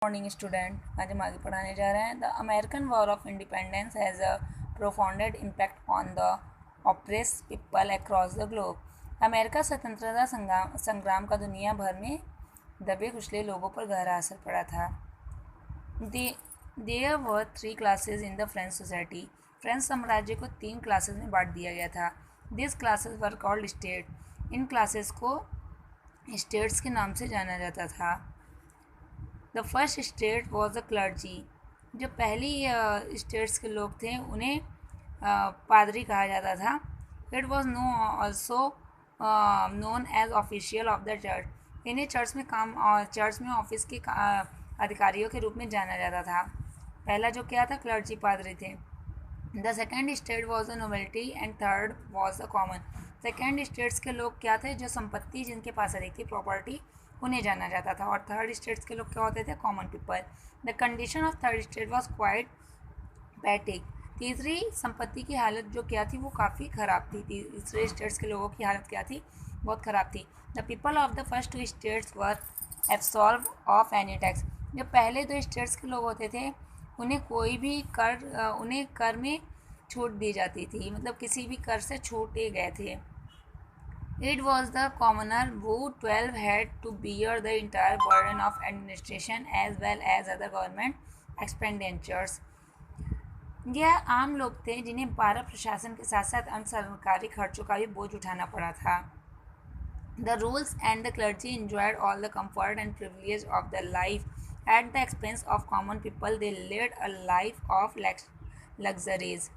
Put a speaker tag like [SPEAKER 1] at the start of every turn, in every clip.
[SPEAKER 1] Morning student. आज हम आगे पढ़ाने जा रहे हैं। The American war of independence has a propounded impact on the oppress people across the globe. America स्वतंत्रता संग्राम का दुनिया भर में दबे कुचले लोगों पर गहरा असर पड़ा था। There were 3 classes in the French society. French साम्राज्य को 3 क्लासेस में बांट दिया गया था। This classes were called state. इन क्लासेस को स्टेट्स के नाम से जाना जाता था। The first state was the clergy. जो पहली स्टेट्स के लोग थे उन्हें पादरी कहा जाता था। It was no also known as official of the church. इन्हें चर्च में ऑफिस के अधिकारियों के रूप में जाना जाता था। पहला जो क्या था, क्लर्जी पादरी थे। The second state was the nobility and third was the common. Second states के लोग क्या थे, जो संपत्ति जिनके पास अधिक थी, प्रॉपर्टी, उन्हें जाना जाता था। और थर्ड स्टेट्स के लोग क्या होते थे, common people. The condition of third state was quite pathetic. तीसरी संपत्ति की हालत जो क्या थी, वो काफ़ी ख़राब थी। तीसरे स्टेट्स के लोगों की हालत क्या थी, बहुत ख़राब थी। The people of the first 2 states were absolve of any tax. जो पहले 2 स्टेट्स के लोग होते थे उन्हें कोई भी उन्हें कर में छूट दी जाती थी, मतलब किसी भी कर से छूटे गए थे। It was the commoner who 12 had to bear the entire burden of administration as well as other government expenditures. यह आम लोग थे जिन्हें 12 प्रशासन के साथ साथ अन्य सरकारी खर्चों का भी बोझ उठाना पड़ा था। The rules and the clergy enjoyed all the comfort and privilege of the life at the expense of common people. They led a life of luxuries.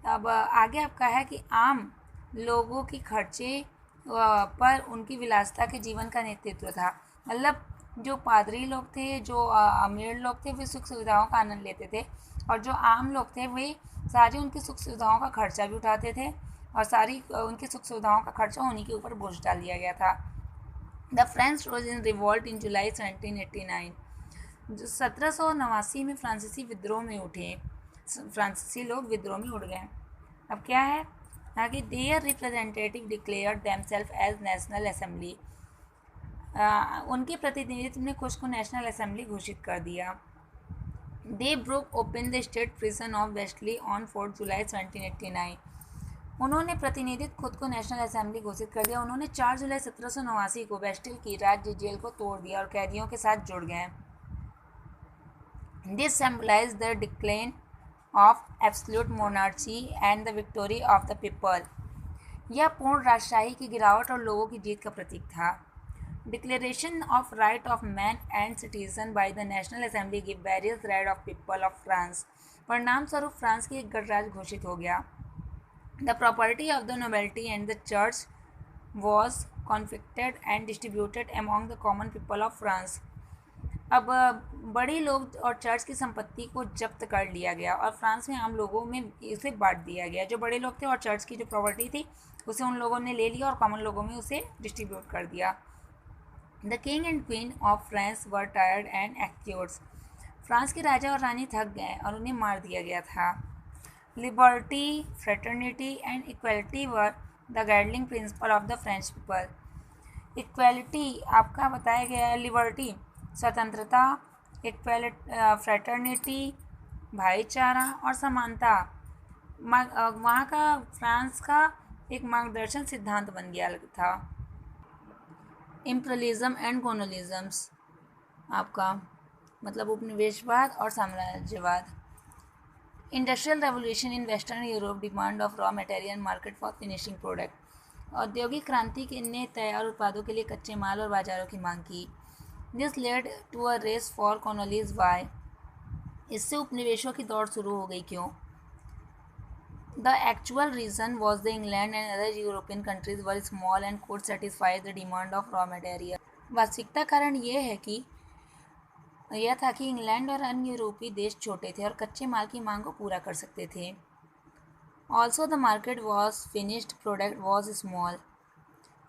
[SPEAKER 1] अब आगे आपका है कि आम लोगों की खर्चे पर उनकी विलासिता के जीवन का नेतृत्व था। मतलब जो पादरी लोग थे, जो अमीर लोग थे, वे सुख सुविधाओं का आनंद लेते थे, और जो आम लोग थे वे सारी उनकी सुख सुविधाओं का खर्चा भी उठाते थे, और सारी उनकी सुख सुविधाओं का खर्चा उन्हीं के ऊपर बोझ डाल दिया गया था। The French rose in revolt in July 1789। 1789 में फ्रांसीसी विद्रोह में उठे, फ्रांसीसी लोग विद्रोह में उठ गए। अब क्या है आगे, their representative declared themselves as national assembly. उनके प्रतिनिधित्व ने खुद को नेशनल असेंबली घोषित कर दिया। They broke open the state prison of vastly on 4 जुलाई 1789। उन्होंने प्रतिनिधित्व खुद को नेशनल असेंबली घोषित कर दिया। उन्होंने 4 जुलाई 1789 को वेस्टिल की राज्य जेल को तोड़ दिया और कैदियों के साथ जुड़ गए। This symbolise the decline of absolute monarchy and the victory of the people. यह पूर्ण राजशाही की गिरावट और लोगों की जीत का प्रतीक था। Declaration of right of man and citizen by the national assembly give various right of people of France. परिणाम स्वरूप फ्रांस की एक गणराज्य घोषित हो गया। The property of the nobility and the church was confiscated and distributed among the common people of France. अब बड़े लोग और चर्च की संपत्ति को जब्त कर लिया गया और फ्रांस में आम लोगों में इसे बांट दिया गया। जो बड़े लोग थे और चर्च की जो प्रॉपर्टी थी उसे उन लोगों ने ले लिया और कॉमन लोगों में उसे डिस्ट्रीब्यूट कर दिया। The king and queen of France were tired and एक्यूर्स। फ्रांस के राजा और रानी थक गए और उन्हें मार दिया गया था। Liberty, fraternity and equality were the guiding principle of the French people. Equality आपका बताया गया है, लिबर्टी स्वतंत्रता, फ्रेटर्निटी भाईचारा और समानता वहाँ का फ्रांस का एक मार्गदर्शन सिद्धांत बन गया था। इम्पीरियलिज्म एंड कॉलोनियलिज्म्स आपका मतलब उपनिवेशवाद और साम्राज्यवाद। Industrial revolution in western Europe, demand of raw material market for finishing product. औद्योगिक क्रांति ने तैयार उत्पादों के लिए कच्चे माल और बाजारों की मांग की। This led to a race for colonies. Why? इससे उपनिवेशों की दौड़ शुरू हो गई। क्यों? The actual reason was the England and other European countries were small and could satisfy the demand of raw material. वास्तविकता कारण यह था कि इंग्लैंड और अन्य यूरोपीय देश छोटे थे और कच्चे माल की मांग को पूरा कर सकते थे। Also the market was finished product was small.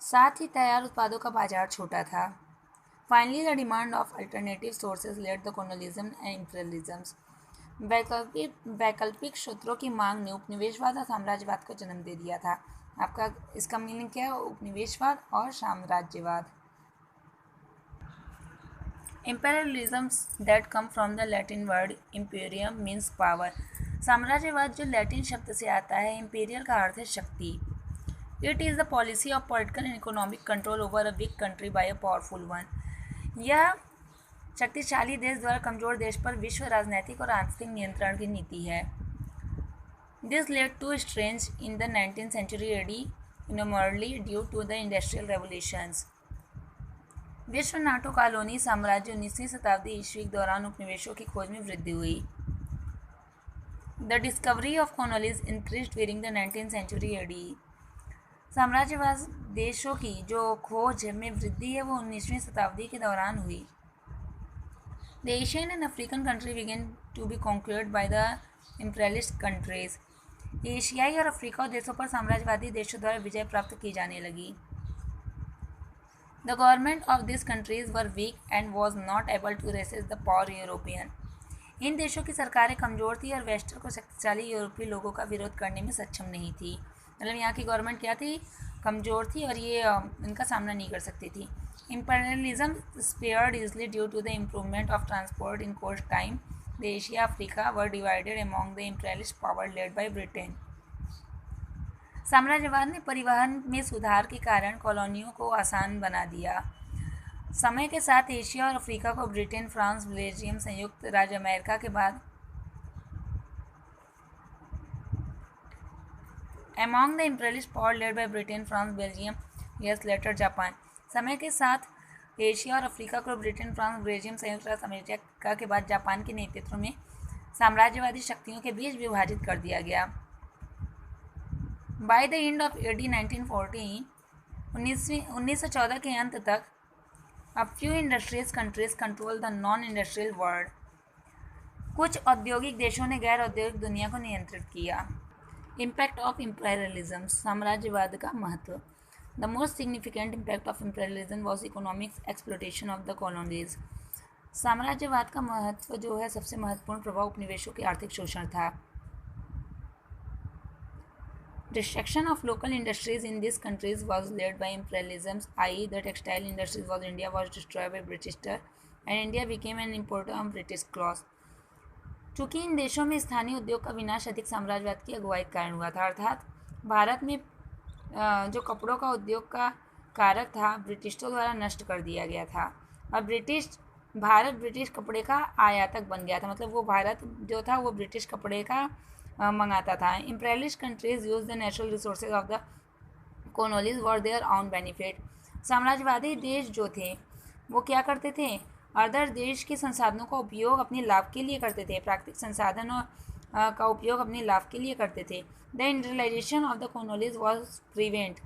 [SPEAKER 1] साथ ही तैयार उत्पादों का बाजार छोटा था। Finally, the demand of alternative sources led the colonialism and imperialisms. वैकल्पिक स्रोतों की मांग ने उपनिवेशवाद और साम्राज्यवाद को जन्म दे दिया था। आपका इसका मीनिंग क्या है? उपनिवेशवाद और साम्राज्यवाद। Imperialisms that come from the Latin word imperium means power. साम्राज्यवाद जो लैटिन शब्द से आता है, imperial का अर्थ है शक्ति. It is the policy of political and economic control over a weak country by a powerful one. यह शक्तिशाली देश द्वारा कमजोर देश पर विश्व राजनीतिक और आंतरिक नियंत्रण की नीति है. This led to strains in the 19th century AD, primarily due to the industrial revolutions. विश्व नाटो कॉलोनी साम्राज्य 19वीं शताब्दी ईस्वी के दौरान उपनिवेशों की खोज में वृद्धि हुई. The discovery of colonies increased during the 19th century AD. साम्राज्यवाद देशों की जो खोज में वृद्धि है वो 19वीं शताब्दी के दौरान हुई. The Asian and African country began to be conquered by the imperialist countries. एशियाई और अफ्रीका देशों पर साम्राज्यवादी देशों द्वारा विजय प्राप्त की जाने लगी. The government of these countries were weak and was not able to resist the power European. इन देशों की सरकारें कमज़ोर थी और वेस्टर को शक्तिशाली यूरोपीय लोगों का विरोध करने में सक्षम नहीं थी. मतलब यहाँ की गवर्नमेंट क्या थी, कमज़ोर थी और ये इनका सामना नहीं कर सकती थी. Imperialism spared easily due to the improvement of transport in coast time. The Asia Africa were divided among the imperialist power led by Britain. साम्राज्यवाद ने परिवहन में सुधार के कारण कॉलोनियों को आसान बना दिया. समय के साथ एशिया और अफ्रीका को ब्रिटेन, फ्रांस, बेल्जियम, संयुक्त राज्य अमेरिका के बाद among the imperialist power led by Britain, France, Belgium, years later Japan. समय के साथ एशिया और अफ्रीका को ब्रिटेन, फ्रांस, बेल्जियम, संयुक्त राज्य अमेरिका के बाद जापान के नेतृत्व में साम्राज्यवादी शक्तियों के बीच विभाजित कर दिया गया. By the end of AD 1914, 1914 के अंत तक a few industrious countries control the non-industrial world. कुछ औद्योगिक देशों ने गैर औद्योगिक दुनिया को नियंत्रित किया. Impact of imperialism. साम्राज्यवाद का महत्व. The most significant impact of imperialism was economic exploitation of the colonies. साम्राज्यवाद का महत्व जो है, सबसे महत्वपूर्ण प्रभाव उपनिवेशों के आर्थिक शोषण था. Destruction of local industries in these countries was led by imperialism, i.e. the textile industries of India was destroyed by British and India became an importer of British cloth. चूँकि इन देशों में स्थानीय उद्योग का विनाश अधिक साम्राज्यवाद की अगुवाई के कारण हुआ था, अर्थात भारत में जो कपड़ों का उद्योग का कारक था ब्रिटिशों द्वारा नष्ट कर दिया गया था और भारत ब्रिटिश कपड़े का आयातक बन गया था. मतलब वो भारत जो था वो ब्रिटिश कपड़े का मंगाता था. Imperialist countries use the natural resources of the colonies for their on benefit. साम्राज्यवादी देश जो थे वो क्या करते थे, अदर देश के संसाधनों का उपयोग अपने लाभ के लिए करते थे, प्राकृतिक संसाधनों का उपयोग अपने लाभ के लिए करते थे. The industrialisation of the colonies was prevent.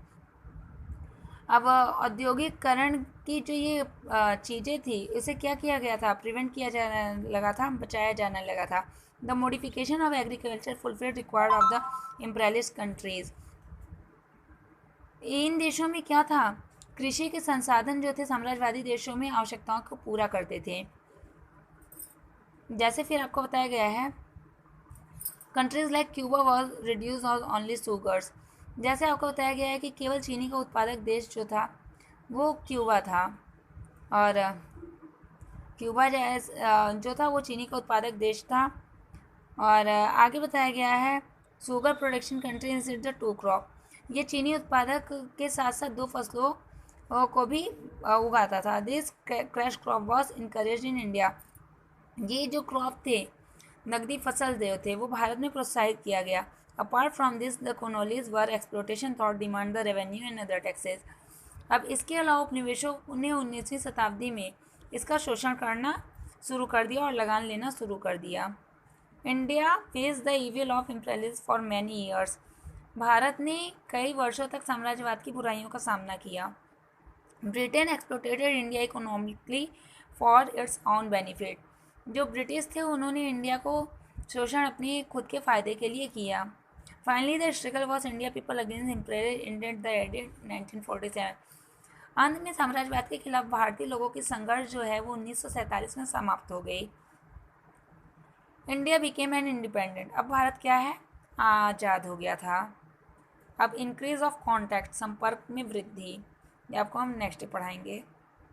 [SPEAKER 1] अब औद्योगिकरण की जो ये चीज़ें थी उसे क्या किया गया था, प्रिवेंट किया जाने लगा था, बचाया जाने लगा था. The modification of agriculture fulfilled required of the imperialist countries. इन देशों में क्या था, कृषि के संसाधन जो थे साम्राज्यवादी देशों में आवश्यकताओं को पूरा करते थे. जैसे फिर आपको बताया गया है, countries like Cuba was reduce on only sugars. जैसे आपको बताया गया है कि केवल चीनी का उत्पादक देश जो था वो क्यूबा था और क्यूबा जो था वो चीनी का उत्पादक देश था. और आगे बताया गया है, sugar production country instead the two crop. ये चीनी उत्पादक के साथ साथ दो फसलों को भी उगाता था. This crash crop was encourage in India. ये जो क्रॉप थे, नकदी फसल जो थे, वो भारत में प्रोत्साहित किया गया. Apart from this the colonies were exploitation thought demand the revenue and other taxes. अब इसके अलावा उपनिवेशों ने 19वीं शताब्दी में इसका शोषण करना शुरू कर दिया और लगान लेना शुरू कर दिया. India face the evil of imperialism for many years. Bharat ने कई वर्षों तक साम्राज्यवाद की बुराइयों का सामना किया. Britain exploited India economically for its own benefit. जो ब्रिटिश थे उन्होंने इंडिया को शोषण अपने खुद के फ़ायदे के लिए किया. Finally the struggle was India people against imperial ended the added 1947. अंत में साम्राज्यवाद के खिलाफ भारतीय लोगों की संघर्ष जो है वो 1947 में समाप्त हो गई. India became an independent. अब भारत क्या है, आज़ाद हो गया था. अब इंक्रीज ऑफ कॉन्टैक्ट, संपर्क में वृद्धि, ये आपको हम नेक्स्ट पढ़ाएंगे.